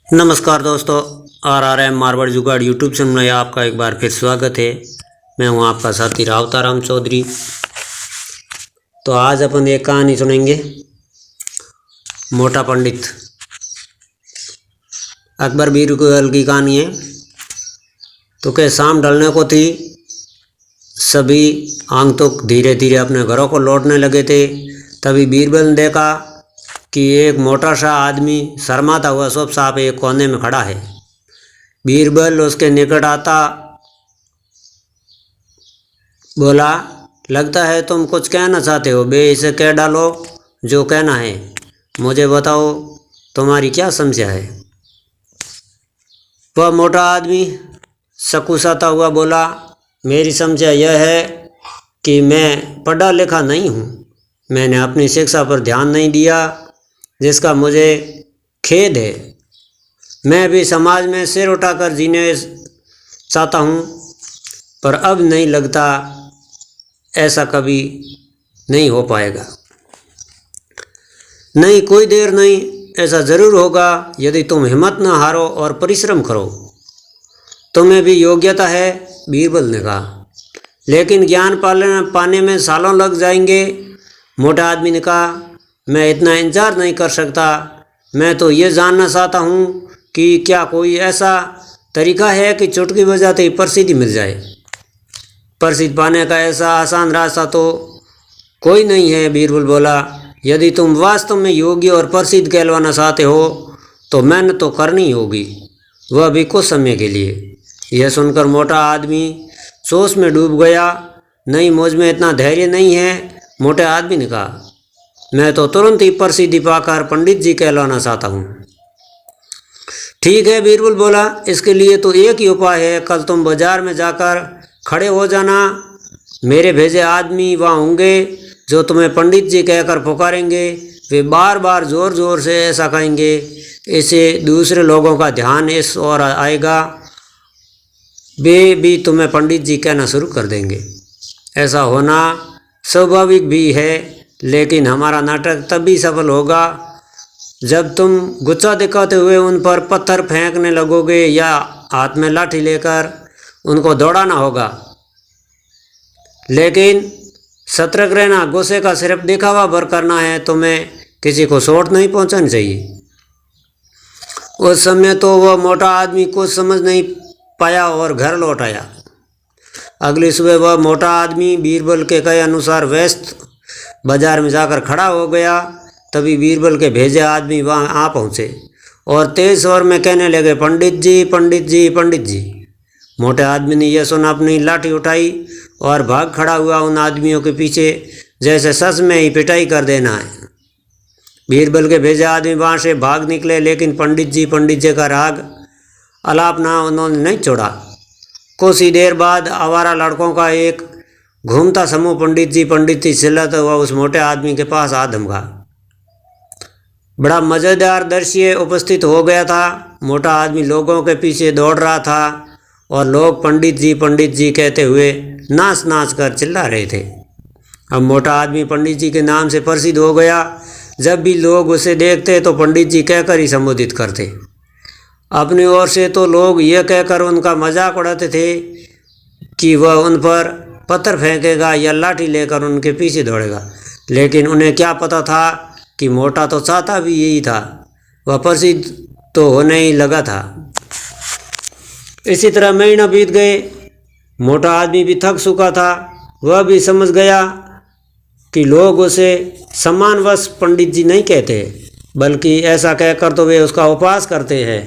नमस्कार दोस्तों, RRM मारवाड़ जुगाड़ यूट्यूब चैनल में आपका एक बार फिर स्वागत है। मैं हूं आपका साथी रावताराम चौधरी। तो आज अपन एक कहानी सुनेंगे, मोटा पंडित। अकबर बीरबल की कहानी है। तो क्या शाम ढलने को थी, सभी आगंतुक धीरे धीरे अपने घरों को लौटने लगे थे। तभी बीरबल ने देखा कि एक मोटा सा आदमी शर्माता हुआ चुपचाप एक कोने में खड़ा है। बीरबल उसके निकट आता बोला, लगता है तुम कुछ कहना चाहते हो। बे इसे कह डालो जो कहना है, मुझे बताओ तुम्हारी क्या समस्या है। वह मोटा आदमी सकुचाता हुआ बोला, मेरी समस्या यह है कि मैं पढ़ा लिखा नहीं हूँ। मैंने अपनी शिक्षा पर ध्यान नहीं दिया, जिसका मुझे खेद है। मैं भी समाज में सिर उठाकर जीने चाहता हूँ, पर अब नहीं लगता ऐसा कभी नहीं हो पाएगा। नहीं, कोई देर नहीं, ऐसा ज़रूर होगा यदि तुम हिम्मत न हारो और परिश्रम करो। तुम्हें भी योग्यता है, बीरबल ने कहा, लेकिन ज्ञान पाने में सालों लग जाएंगे। मोटा आदमी ने कहा, मैं इतना इंतजार नहीं कर सकता। मैं तो ये जानना चाहता हूँ कि क्या कोई ऐसा तरीका है कि चुटकी बजाते ही प्रसिद्धि मिल जाए। प्रसिद्ध पाने का ऐसा आसान रास्ता तो कोई नहीं है, बीरबल बोला। यदि तुम वास्तव में योग्य और प्रसिद्ध कहलवाना चाहते हो तो मेहनत तो करनी होगी, वह भी कुछ समय के लिए। यह सुनकर मोटा आदमी सोच में डूब गया। नहीं, मुझ में इतना धैर्य नहीं है, मोटे आदमी ने कहा। मैं तो तुरंत ही प्रसिद्धि पाकर पंडित जी कहलाना चाहता हूँ। ठीक है, बीरबल बोला, इसके लिए तो एक ही उपाय है। कल तुम बाजार में जाकर खड़े हो जाना। मेरे भेजे आदमी वहाँ होंगे जो तुम्हें पंडित जी कहकर पुकारेंगे। वे बार बार ज़ोर ज़ोर से ऐसा कहेंगे, इससे दूसरे लोगों का ध्यान इस ओर आएगा। वे भी तुम्हें पंडित जी कहना शुरू कर देंगे। ऐसा होना स्वाभाविक भी है, लेकिन हमारा नाटक तभी सफल होगा जब तुम गुस्सा दिखाते हुए उन पर पत्थर फेंकने लगोगे या हाथ में लाठी लेकर उनको दौड़ाना होगा। लेकिन सतर्क रहना, गुस्से का सिर्फ दिखावा भर करना है। तुम्हें किसी को चोट नहीं पहुंचानी चाहिए। उस समय तो वह मोटा आदमी कुछ समझ नहीं पाया और घर लौट आया। अगली सुबह वह मोटा आदमी बीरबल के कहे अनुसार व्यस्त बाजार में जाकर खड़ा हो गया। तभी बीरबल के भेजे आदमी वहां आ पहुँचे और तेज स्वर में कहने लगे, पंडित जी, पंडित जी, पंडित जी। मोटे आदमी ने यह सुना, अपनी लाठी उठाई और भाग खड़ा हुआ उन आदमियों के पीछे, जैसे सच में ही पिटाई कर देना है। बीरबल के भेजे आदमी वहाँ से भाग निकले, लेकिन पंडित जी का राग अलापना उन्होंने नहीं छोड़ा। कुछ ही देर बाद आवारा लड़कों का एक घूमता समूह पंडित जी चिल्लाता हुआ उस मोटे आदमी के पास आ धमका। बड़ा मज़ेदार दृश्य उपस्थित हो गया था। मोटा आदमी लोगों के पीछे दौड़ रहा था और लोग पंडित जी कहते हुए नाच नाच कर चिल्ला रहे थे। अब मोटा आदमी पंडित जी के नाम से प्रसिद्ध हो गया। जब भी लोग उसे देखते तो पंडित जी कहकर ही संबोधित करते। अपनी ओर से तो लोग यह कहकर उनका मजाक उड़ाते थे कि वह उन पर पत्थर फेंकेगा या लाठी लेकर उनके पीछे दौड़ेगा। लेकिन उन्हें क्या पता था कि मोटा तो चाहता भी यही था, वह प्रसिद्ध तो होने ही लगा था। इसी तरह महीना बीत गए। मोटा आदमी भी थक चुका था। वह भी समझ गया कि लोग उसे सम्मानवश पंडित जी नहीं कहते, बल्कि ऐसा कहकर तो वे उसका उपहास करते हैं।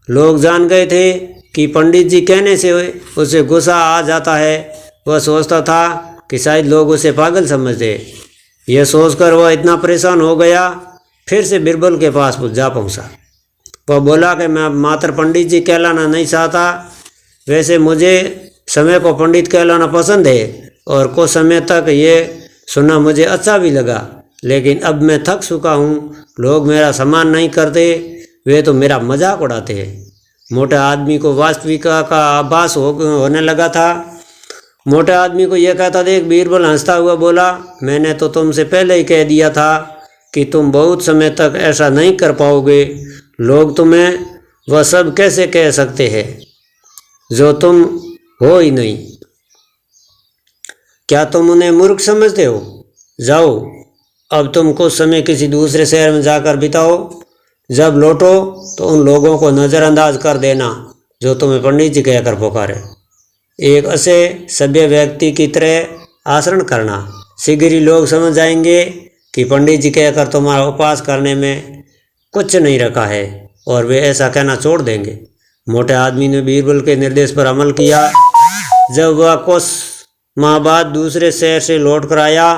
लोग जान गए थे कि पंडित जी कहने से उसे गुस्सा आ जाता है। वह सोचता था कि शायद लोग उसे पागल समझते। यह सोचकर वह इतना परेशान हो गया, फिर से बीरबल के पास जा पहुंचा। वह बोला कि मैं मात्र पंडित जी कहलाना नहीं चाहता। वैसे मुझे समय को पंडित कहलाना पसंद है और कुछ समय तक ये सुनना मुझे अच्छा भी लगा, लेकिन अब मैं थक चुका हूँ। लोग मेरा सम्मान नहीं करते, वे तो मेरा मजाक उड़ाते हैं। मोटे आदमी को वास्तविकता का आभास होने लगा था। मोटे आदमी को यह कहता देख बीरबल हंसता हुआ बोला, मैंने तो तुमसे पहले ही कह दिया था कि तुम बहुत समय तक ऐसा नहीं कर पाओगे। लोग तुम्हें वह सब कैसे कह सकते हैं जो तुम हो ही नहीं। क्या तुम उन्हें मूर्ख समझते हो? जाओ, अब तुम कुछ समय किसी दूसरे शहर में जाकर बिताओ। जब लौटो तो उन लोगों को नज़रअंदाज कर देना जो तुम्हें पंडित जी कहकर पुकारे। एक ऐसे सभ्य व्यक्ति की तरह आचरण करना। शीघ्र ही लोग समझ जाएंगे कि पंडित जी कहकर तुम्हारा उपवास करने में कुछ नहीं रखा है और वे ऐसा कहना छोड़ देंगे। मोटे आदमी ने बीरबल के निर्देश पर अमल किया। जब वह कुछ माह बाद दूसरे शहर से लौट कर आया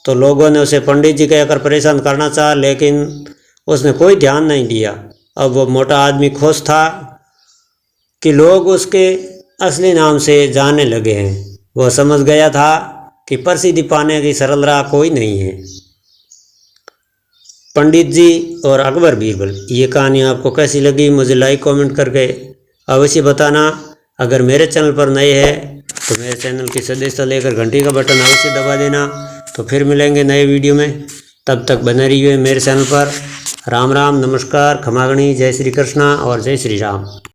तो लोगों ने उसे पंडित जी कहकर परेशान करना चाहा, लेकिन उसने कोई ध्यान नहीं दिया। अब वह मोटा आदमी खुश था कि लोग उसके असली नाम से जानने लगे हैं। वह समझ गया था कि प्रसिद्धि पाने की सरल राह कोई नहीं है। पंडित जी और अकबर बीरबल, ये कहानी आपको कैसी लगी मुझे लाइक कमेंट करके अवश्य बताना। अगर मेरे चैनल पर नए हैं तो मेरे चैनल की सदस्यता लेकर घंटी का बटन अवश्य दबा देना। तो फिर मिलेंगे नए वीडियो में, तब तक बने रहिए मेरे चैनल पर। राम राम, नमस्कार, खमागणी, जय श्री कृष्णा और जय श्री राम।